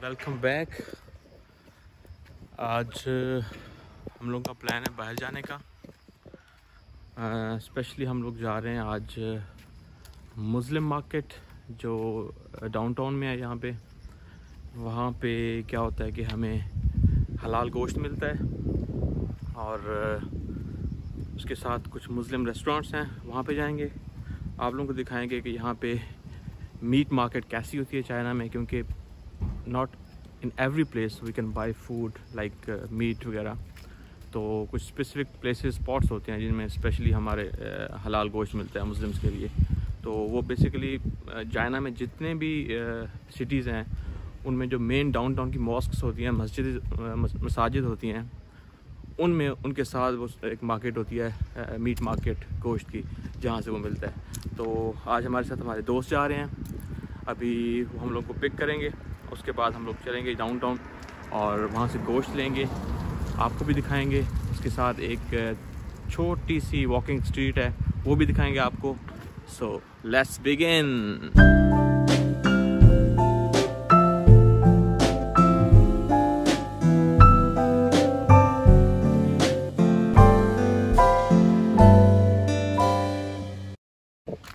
Welcome back. आज हम लोग का प्लान है बाहर जाने का। स्पेशली हम लोग जा रहे हैं आज मुस्लिम मार्केट जो डाउनटाउन में है। यहाँ पे वहाँ पे क्या होता है कि हमें हलाल गोश्त मिलता है और उसके साथ कुछ मुस्लिम रेस्टोरेंट्स हैं, वहाँ पे जाएंगे। आप लोगों को दिखाएंगे कि यहाँ पे मीट मार्केट कैसी होती है चाइना में, क्योंकि not in every place we can buy food like meat वगैरह। तो कुछ स्पेसिफिक प्लेसेस स्पॉट्स होते हैं जिनमें स्पेशली हमारे हलाल गोश्त मिलता है मुस्लिम्स के लिए। तो वो बेसिकली चाइना में जितने भी सिटीज़ हैं उनमें जो मेन डाउनटाउन की मॉस्क्स होती हैं, मसाजिद होती हैं, उनमें उनके साथ वो एक मार्केट होती है मीट मार्केट गोश्त की, जहाँ से वो मिलता है। तो आज हमारे साथ हमारे दोस्त जा रहे हैं, अभी वो हम लोग को पिक करेंगे। उसके बाद हम लोग चलेंगे डाउनटाउन और वहाँ से गोश्त लेंगे, आपको भी दिखाएंगे। उसके साथ एक छोटी सी वॉकिंग स्ट्रीट है, वो भी दिखाएंगे आपको। So let's begin.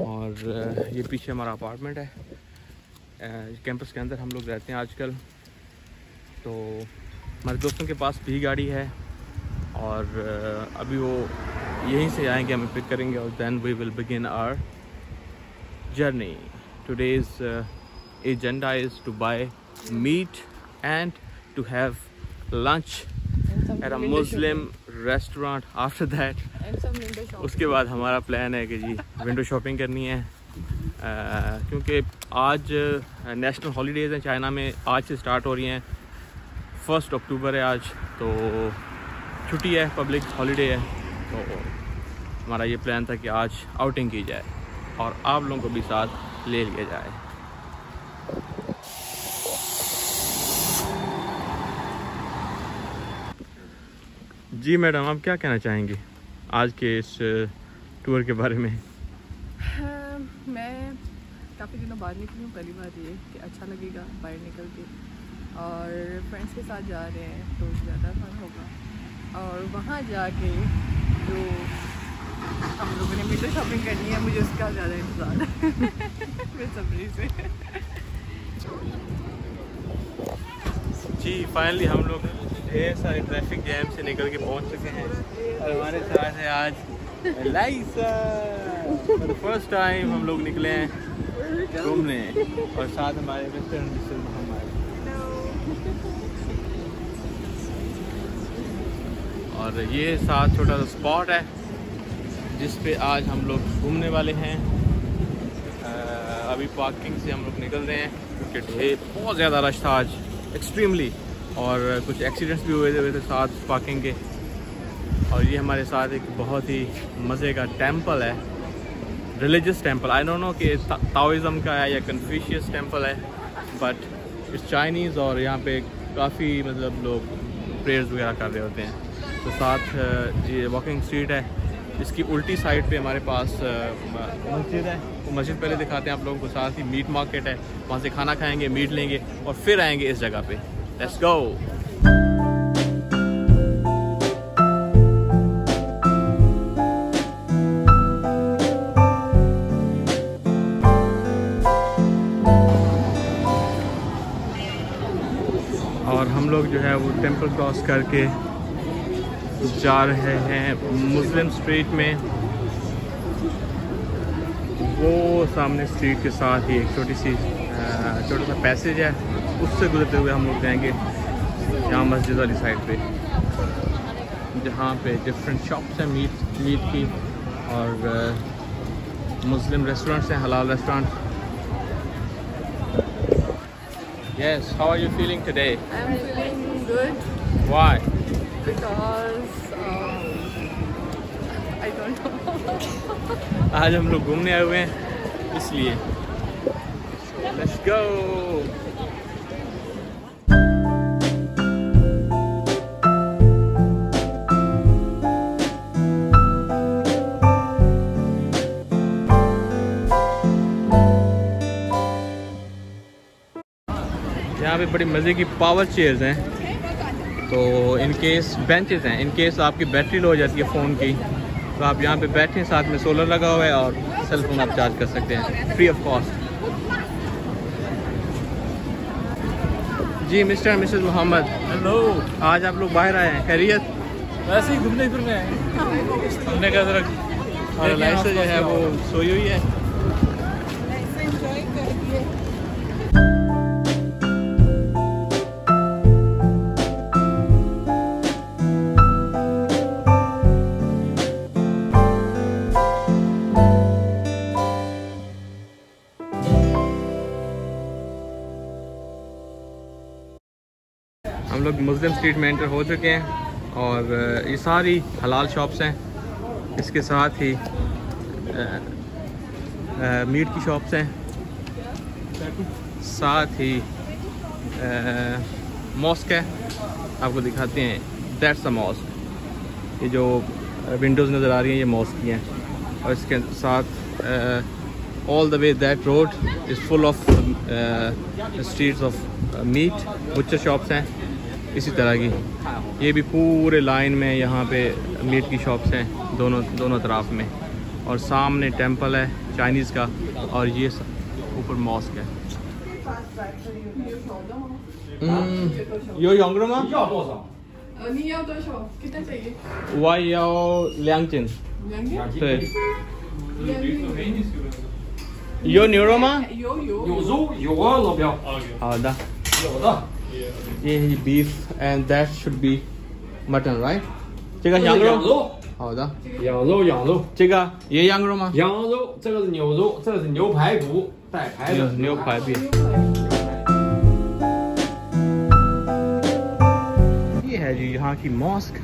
और ये पीछे हमारा अपार्टमेंट है, कैंपस के अंदर हम लोग रहते हैं आजकल। तो हमारे दोस्तों के पास भी गाड़ी है और अभी वो यहीं से आएंगे, हमें पिक करेंगे और then we will begin our journey. Today's agenda is to buy meat and to have lunch at a Muslim restaurant. After that उसके बाद हमारा प्लान है कि जी विंडो शॉपिंग करनी है, क्योंकि आज नेशनल हॉलीडेज़ हैं चाइना में, आज से स्टार्ट हो रही हैं। 1 अक्टूबर है आज, तो छुट्टी है, पब्लिक हॉलीडे है। तो हमारा ये प्लान था कि आज आउटिंग की जाए और आप लोगों को भी साथ ले लिया जाए। जी मैडम, आप क्या कहना चाहेंगे आज के इस टूर के बारे में? मैं काफ़ी दिनों बाद निकली हूँ, पहली बार ये कि अच्छा लगेगा बाहर निकल के, और फ्रेंड्स के साथ जा रहे हैं तो ज़्यादा फन होगा। और वहाँ जाके जो हम लोगों ने विंडो शॉपिंग करनी है, मुझे उसका ज़्यादा इंतज़ार है बेसब्री से। जी फाइनली हम लोग ढेर सारे ट्रैफिक जैम से निकल के पहुँच चुके हैं और हमारे साथ है आज लाइसा। फॉर द फर्स्ट टाइम हम लोग निकले हैं घूमने और साथ हमारे मिस्टर एंड मिसेस मोहम्मद। और ये साथ छोटा सा स्पॉट है जिस पे आज हम लोग घूमने वाले हैं। अभी पार्किंग से हम लोग निकल रहे हैं क्योंकि बहुत ज़्यादा रश था आज, एक्सट्रीमली, और कुछ एक्सीडेंट्स भी हुए थे साथ पार्किंग के। और ये हमारे साथ एक बहुत ही मज़े का टेंपल है, religious temple. I don't know कि ताओइज़म का है या कन्फ्यूशियस टेंपल है, बट इट्स चाइनीज़ और यहाँ पे काफ़ी मतलब लोग प्रेयर्स वगैरह कर रहे होते हैं। तो साथ ये वॉकिंग स्ट्रीट है, इसकी उल्टी साइड पे हमारे पास मस्जिद है। वो मस्जिद पहले दिखाते हैं आप लोगों को। साथ ही मीट मार्केट है, वहाँ से खाना खाएँगे, मीट लेंगे और फिर आएँगे इस जगह पे। Let's go. और हम लोग जो है वो टेंपल क्रॉस करके जा रहे हैं मुस्लिम स्ट्रीट में। वो सामने स्ट्रीट के साथ ही एक छोटा सा पैसेज है, उससे गुजरते हुए हम लोग जाएंगे यहाँ मस्जिद वाली साइड पे, जहाँ पे डिफरेंट शॉप्स हैं मीट की और मुस्लिम रेस्टोरेंट्स हैं, हलाल restaurant. Yes, how are you feeling today? I'm feeling good. Why? Because I don't know. आज हम लोग घूमने आए हुए हैं इसलिए। Let's go. यहाँ पे बड़ी मज़े की पावर चेयर्स हैं, तो इन केस बेंचेस हैं, इन केस आपकी बैटरी लो हो जाती है फ़ोन की तो आप यहाँ पे बैठें, साथ में सोलर लगा हुआ है और सेल फोन आप चार्ज कर सकते हैं फ्री ऑफ कॉस्ट। जी Mr and Mrs Mohammed, hello. आज आप लोग बाहर आए हैं, खैरियत? वैसे ही घूमने फिरने आए हमने कहा जरा और लाइट जो है वो सोई हुई है। हम लोग मुस्लिम स्ट्रीट में एंटर हो चुके हैं और ये सारी हलाल शॉप्स हैं, इसके साथ ही मीट की शॉप्स हैं, साथ ही मॉस्क है, आपको दिखाते हैं। दैट्स अ मॉस्क, ये जो विंडोज़ नज़र आ रही हैं ये मॉस्क की हैं और इसके साथ all the way that road is full of streets of meat, butcher shops हैं इसी तरह की। ये भी पूरे लाइन में यहाँ पे मीट की शॉप्स हैं दोनों तरफ में, और सामने टेंपल है चाइनीज़ का और ये ऊपर मॉस्क है। यो योंगरमा 你要多少 कितना चाहिए? 我要2斤。对。有牛肉吗？有有肉有啊，老表。好的。有的。ये beef and that should be mutton, right? 这个羊肉。好的。羊肉羊肉。这个也羊肉吗？羊肉，这个是牛肉，这个是牛排骨带排的。牛排饼。ये है जी यहाँ की मॉस्क।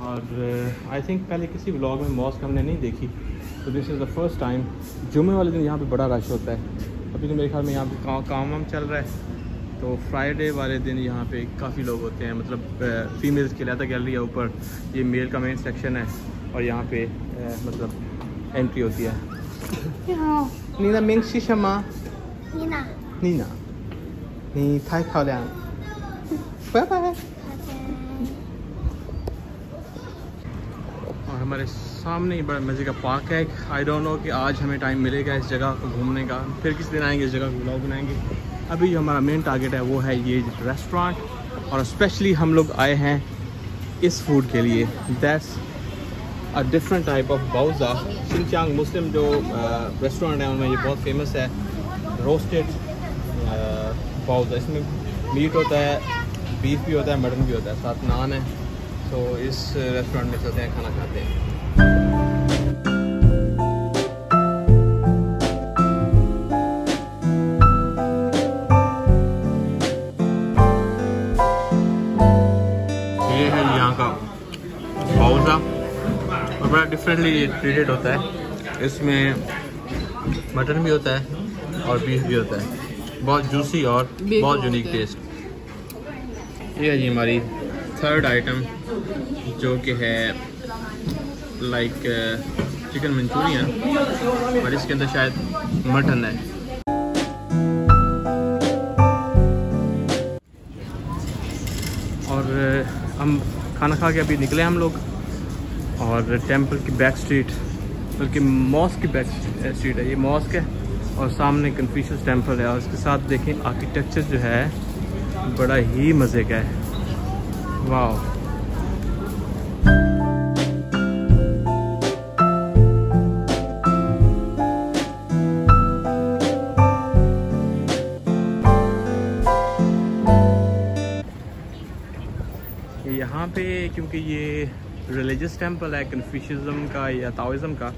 और आई थिंक पहले किसी व्लॉग में मॉस्क हमने नहीं देखी, तो this is the first time. जुमे वाले दिन यहाँ पे बड़ा रश होता है, अभी तो मेरे ख्याल में यहाँ पे काम चल रहा है, तो फ्राइडे वाले दिन यहाँ पे काफ़ी लोग होते हैं। मतलब फीमेल्स की अलग गैलरी है ऊपर, ये मेल का मेन सेक्शन है और यहाँ पे मतलब एंट्री होती है। नीना मिंग शीशमा नीना नीना नी थाई खाओ लियांग बाय बाय। और हमारे सामने ही बड़ा मज़े का पार्क है। आई डोंट नो कि आज हमें टाइम मिलेगा इस जगह को घूमने का, फिर किस दिन आएंगे इस जगह को व्लॉग बनाएंगे। अभी जो हमारा मेन टारगेट है वो है ये रेस्टोरेंट, और स्पेशली हम लोग आए हैं इस फूड के लिए। That's a different type of बाउजा। शिनचांग मुस्लिम जो रेस्टोरेंट है उनमें ये बहुत फेमस है, रोस्टेड बाउजा। इसमें मीट होता है, बीफ भी होता है, मटन भी होता है, साथ नान है। तो इस रेस्टोरेंट में चलते हैं, खाना खाते हैं। ये है यहाँ का बाउजा और बड़ा डिफरेंटली ट्रीटेड होता है। इसमें मटन भी होता है और बीफ भी होता है, बहुत जूसी और बहुत यूनिक टेस्ट। ये है जी हमारी थर्ड आइटम, जो कि है लाइक चिकन मंचूरियन, और इसके अंदर शायद मटन है। और हम खाना खा के अभी निकले हम लोग, और टेंपल की बैक स्ट्रीट, बल्कि मॉस्क की बैक स्ट्रीट है, ये मॉस्क है और सामने कन्फ्यूशियस टेंपल है। और इसके साथ देखें आर्किटेक्चर जो है बड़ा ही मज़े का है, वाह। यहाँ पे क्योंकि ये रिलीजियस टेंपल है कन्फ्यूशियज़म का या ताओइज़म का,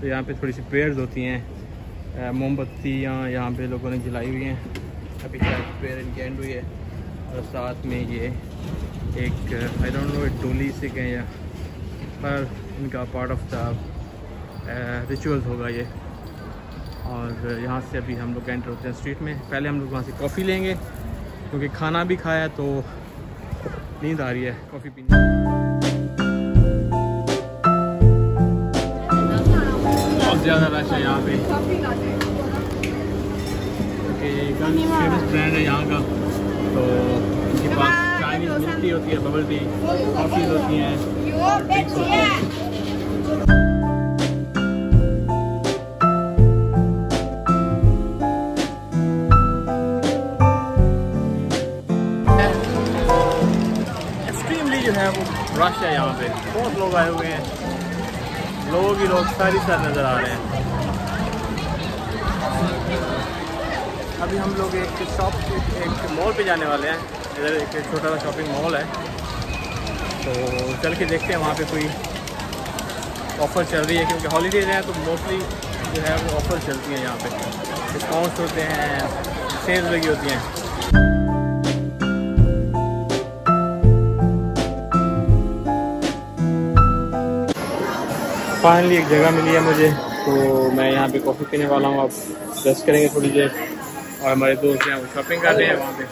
तो यहाँ पे थोड़ी सी प्रेयर्स होती हैं, मोमबत्तियाँ यहाँ पे लोगों ने जलाई हुई हैं। अभी शायद प्रेयर इनकी एंड हुई है, और साथ में ये एक आई डोंट नो डोली से कहें या, पर इनका पार्ट ऑफ द रिचुअल्स होगा ये। और यहाँ से अभी हम लोग एंटर होते हैं स्ट्रीट में। पहले हम लोग वहाँ से कॉफ़ी लेंगे, क्योंकि खाना भी खाया तो नींद आ रही है कॉफ़ी पीने। बहुत ज़्यादा रश है यहाँ पे। फेमस ब्रांड है यहाँ का, तो इनके पास चाइनीज मिल्क टी होती है, बबल टी, कॉफ़ीज होती हैं और ड्रिंक्स होती हैं। जो है वो रश है यहाँ पे, बहुत लोग आए हुए हैं, लोग ही लोग सारी साथ नज़र आ रहे हैं। अभी हम लोग एक मॉल पे जाने वाले हैं, इधर एक छोटा सा शॉपिंग मॉल है, तो चल के देखते हैं वहाँ पे कोई ऑफ़र चल रही है, क्योंकि हॉलीडेज हैं तो मोस्टली जो है वो ऑफ़र चलती हैं यहाँ पे, डिस्काउंट्स होते हैं, सेल्स लगी होती हैं। फाइनली एक जगह मिली है मुझे, तो मैं यहाँ पे कॉफ़ी पीने वाला हूँ। अब रेस्ट करेंगे थोड़ी देर, और हमारे दोस्त हैं वो शॉपिंग कर रहे हैं वहाँ पे।